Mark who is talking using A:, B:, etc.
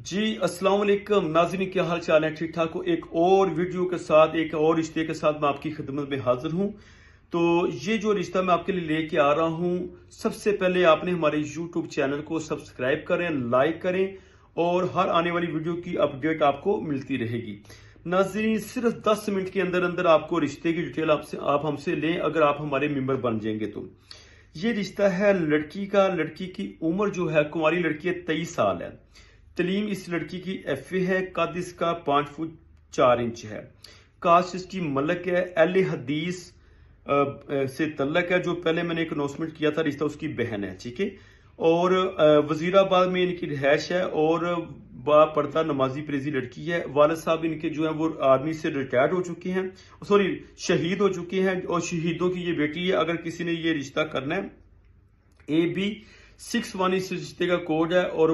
A: जी अस्सलाम वालेकुम नाज़रीन, क्या हाल चाल है? ठीक ठाक हो? एक और वीडियो के साथ, एक और रिश्ते के साथ मैं आपकी खिदमत में हाजिर हूँ। तो ये जो रिश्ता मैं आपके लिए लेके आ रहा हूँ, सबसे पहले आपने हमारे यूट्यूब चैनल को सब्सक्राइब करें, लाइक करें और हर आने वाली वीडियो की अपडेट आपको मिलती रहेगी। नाज़रीन, सिर्फ 10 मिनट के अंदर अंदर आपको रिश्ते की डिटेल आप हमसे लें, अगर आप हमारे मेंबर बन जाएंगे तो। ये रिश्ता है लड़की का। लड़की की उम्र जो है, कुंवारी लड़की है, 23 साल है। तलीम इस लड़की की एफए है। कद इसका 5 फुट 4 इंच है। कास्ट इसकी मलक है। अहले हदीस से तल्लक है। जो पहले मैंने एक अनाउंसमेंट किया था, रिश्ता उसकी बहन है, ठीक है। और वजीराबाद में इनकी रिहायश है और बापर्दा नमाजी प्रेजी लड़की है। वालिद साहब इनके जो है वो आर्मी से रिटायर्ड हो चुके हैं, सॉरी शहीद हो चुके हैं, और शहीदों की ये बेटी है। अगर किसी ने ये रिश्ता करना है, AB 61 इस रिश्ते का कोड है। और